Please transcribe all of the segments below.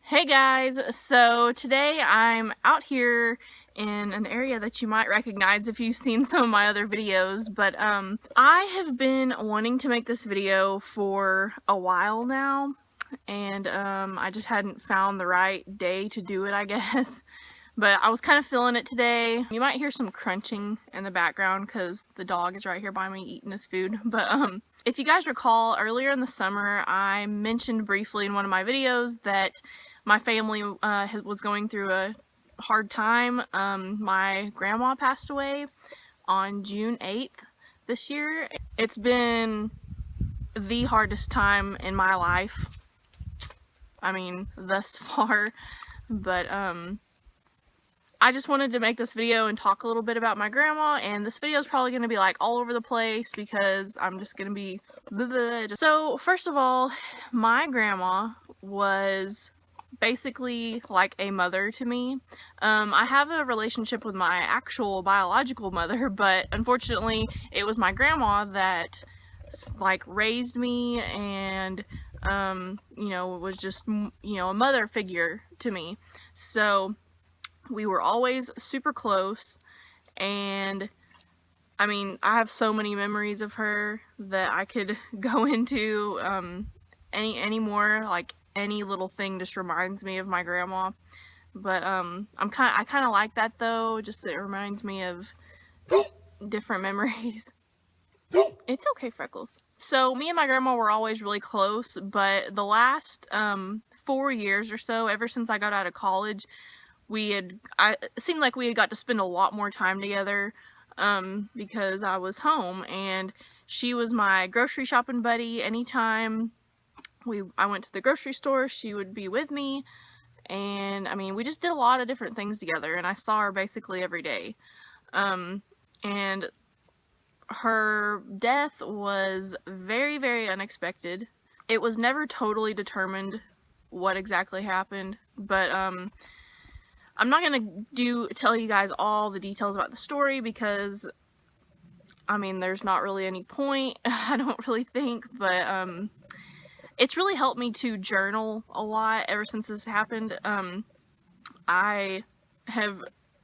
Hey guys, so today I'm out here in an area that you might recognize if you've seen some of my other videos, but I have been wanting to make this video for a while now, and I just hadn't found the right day to do it, I guess. But I was kind of feeling it today. You might hear some crunching in the background because the dog is right here by me eating his food. But if you guys recall, earlier in the summer, I mentioned briefly in one of my videos that my family was going through a hard time. My grandma passed away on June 8th this year. It's been the hardest time in my life. I mean, thus far. But I just wanted to make this video and talk a little bit about my grandma, and this video is probably going to be like all over the place because I'm just going to be So first of all, my grandma was basically like a mother to me. I have a relationship with my actual biological mother, but unfortunately it was my grandma that like raised me and was just a mother figure to me. So we were always super close, and I mean, I have so many memories of her that I could go into. Any more, like any little thing just reminds me of my grandma. But I kind of like that though, just it reminds me of different memories. It's okay, Freckles. So me and my grandma were always really close, but the last 4 years or so, ever since I got out of college, it seemed like we had got to spend a lot more time together because I was home, and she was my grocery shopping buddy. Anytime I went to the grocery store, she would be with me, and I mean, we just did a lot of different things together, and I saw her basically every day. And her death was very, very unexpected. It was never totally determined what exactly happened, but I'm not gonna tell you guys all the details about the story because, I mean, there's not really any point, I don't really think, but it's really helped me to journal a lot ever since this happened. I have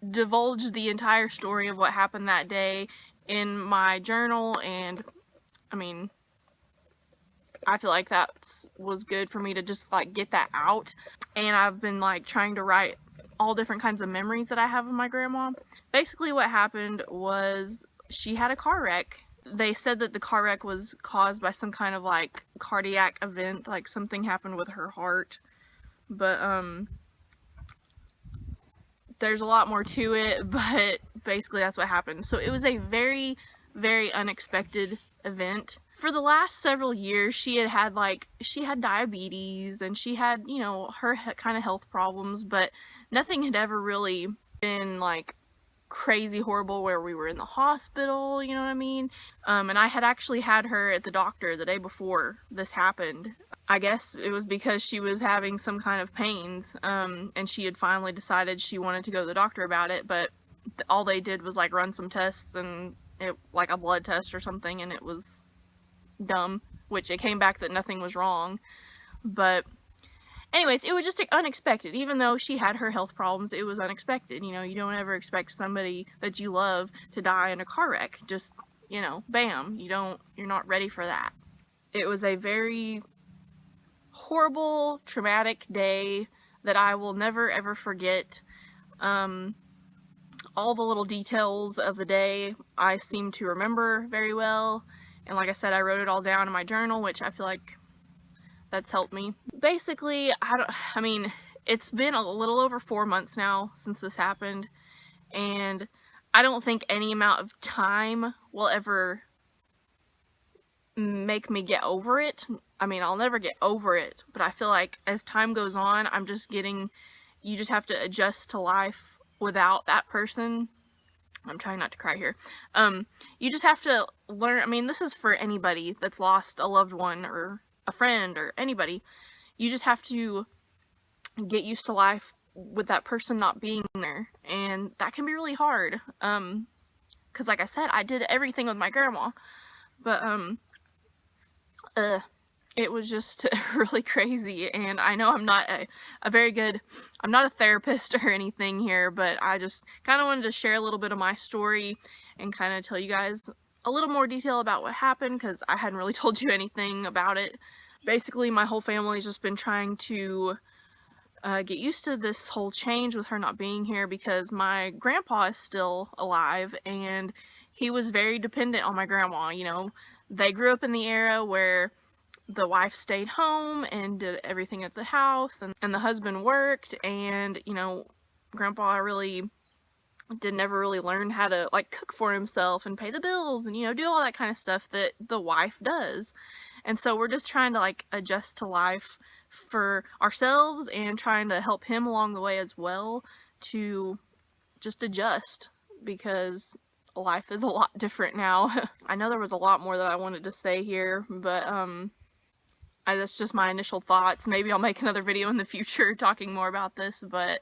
divulged the entire story of what happened that day in my journal, and I mean, I feel like that was good for me to just like get that out. And I've been like trying to write all different kinds of memories that I have of my grandma. Basically what happened was she had a car wreck. They said that the car wreck was caused by some kind of like cardiac event, like something happened with her heart. But there's a lot more to it, but basically that's what happened. So it was a very, very unexpected event. For the last several years, she had diabetes, and she had, her kind of health problems, but nothing had ever really been like crazy horrible where we were in the hospital, you know what I mean? And I had actually had her at the doctor the day before this happened. I guess it was because she was having some kind of pains, and she had finally decided she wanted to go to the doctor about it, but all they did was like run some tests, and like a blood test or something, and it was dumb, which it came back that nothing was wrong. But anyways, it was just unexpected. Even though she had her health problems, it was unexpected. You don't ever expect somebody that you love to die in a car wreck. Just, bam. You're not ready for that. It was a very horrible, traumatic day that I will never ever forget. All the little details of the day I seem to remember very well. And like I said, I wrote it all down in my journal, which I feel like that's helped me. Basically, I mean, it's been a little over 4 months now since this happened, and I don't think any amount of time will ever make me get over it. I mean, I'll never get over it, but I feel like as time goes on, you just have to adjust to life without that person. I'm trying not to cry here. You just have to learn. I mean, this is for anybody that's lost a loved one or a friend or anybody. You just have to get used to life with that person not being there, and that can be really hard. Because like I said, I did everything with my grandma, but it was just really crazy. And I know I'm not I'm not a therapist or anything here, but I just kind of wanted to share a little bit of my story and kind of tell you guys a little more detail about what happened, because I hadn't really told you anything about it. Basically, my whole family's just been trying to get used to this whole change with her not being here, because my grandpa is still alive and he was very dependent on my grandma. You know, they grew up in the era where the wife stayed home and did everything at the house, and the husband worked, and, you know, grandpa really never really learn how to, like, cook for himself and pay the bills and, you know, do all that kind of stuff that the wife does. And so we're just trying to, like, adjust to life for ourselves and trying to help him along the way as well to just adjust, because life is a lot different now. I know there was a lot more that I wanted to say here, but that's just my initial thoughts. Maybe I'll make another video in the future talking more about this, but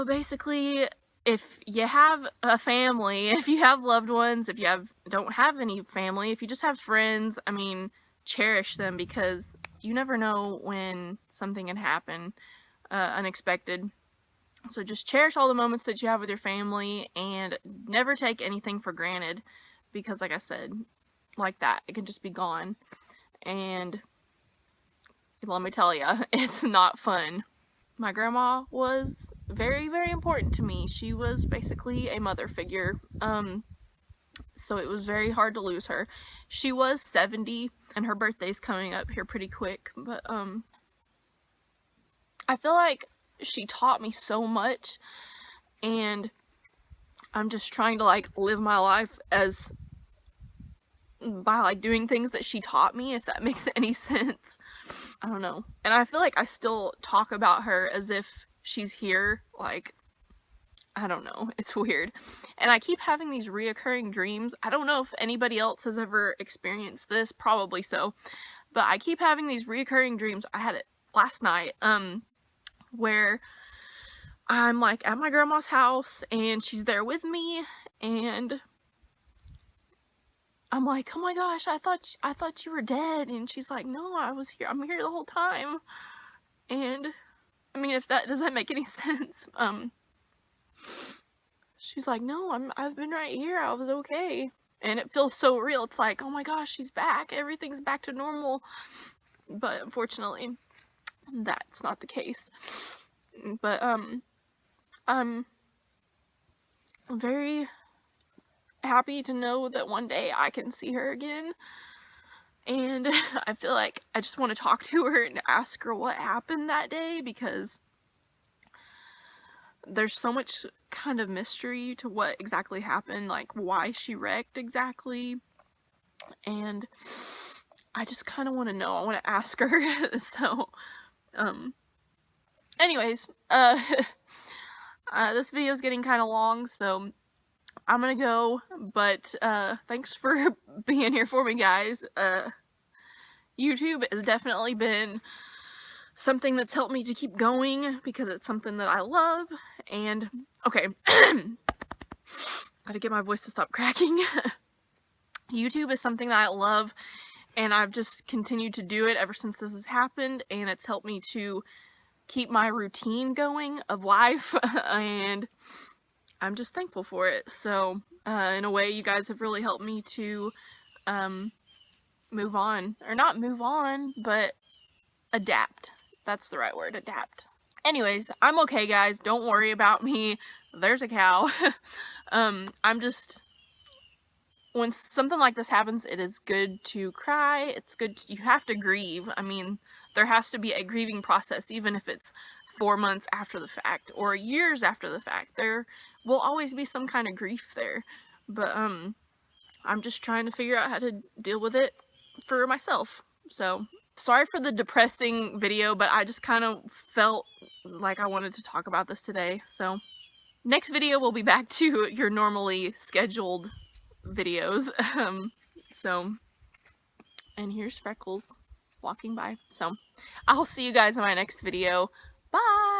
basically, if you have a family, if you have loved ones, if you don't have any family, if you just have friends, I mean, cherish them, because you never know when something can happen unexpected. So just cherish all the moments that you have with your family and never take anything for granted, because like I said, like that, it can just be gone. And let me tell you, it's not fun. My grandma was very, very important to me. She was basically a mother figure. So it was very hard to lose her. She was 70 and her birthday's coming up here pretty quick, but I feel like she taught me so much, and I'm just trying to, like, live my life as by, like, doing things that she taught me, if that makes any sense. I don't know. And I feel like I still talk about her as if she's here, like, I don't know, it's weird. And I keep having these reoccurring dreams. I don't know if anybody else has ever experienced this, probably so, but I keep having these reoccurring dreams. I had it last night, where I'm, like, at my grandma's house and she's there with me, and I'm like, oh my gosh, I thought you were dead. And she's like, no, I was here. I'm here the whole time. And I mean, if that doesn't make any sense, she's like, no, I've been right here. I was okay. And it feels so real. It's like, oh my gosh, she's back. Everything's back to normal. But unfortunately, that's not the case. But I'm very happy to know that one day I can see her again, and I feel like I just want to talk to her and ask her what happened that day, because there's so much kind of mystery to what exactly happened, like why she wrecked exactly, and I just kind of want to know. I want to ask her. So anyways, this video is getting kind of long, so I'm gonna go, but thanks for being here for me, guys. YouTube has definitely been something that's helped me to keep going, because it's something that I love. And okay, gotta get my voice to stop cracking. YouTube is something that I love, and I've just continued to do it ever since this has happened, and it's helped me to keep my routine going of life, and I'm just thankful for it. So in a way, you guys have really helped me to move on, or not move on, but adapt. That's the right word, adapt. Anyways, I'm okay, guys. Don't worry about me. There's a cow. I'm just, when something like this happens, it is good to cry. It's good you have to grieve. I mean, there has to be a grieving process, even if it's 4 months after the fact or years after the fact. There will always be some kind of grief there, but I'm just trying to figure out how to deal with it for myself. So sorry for the depressing video, but I just kind of felt like I wanted to talk about this today. So next video will be back to your normally scheduled videos. And here's Freckles walking by. So I'll see you guys in my next video. Bye!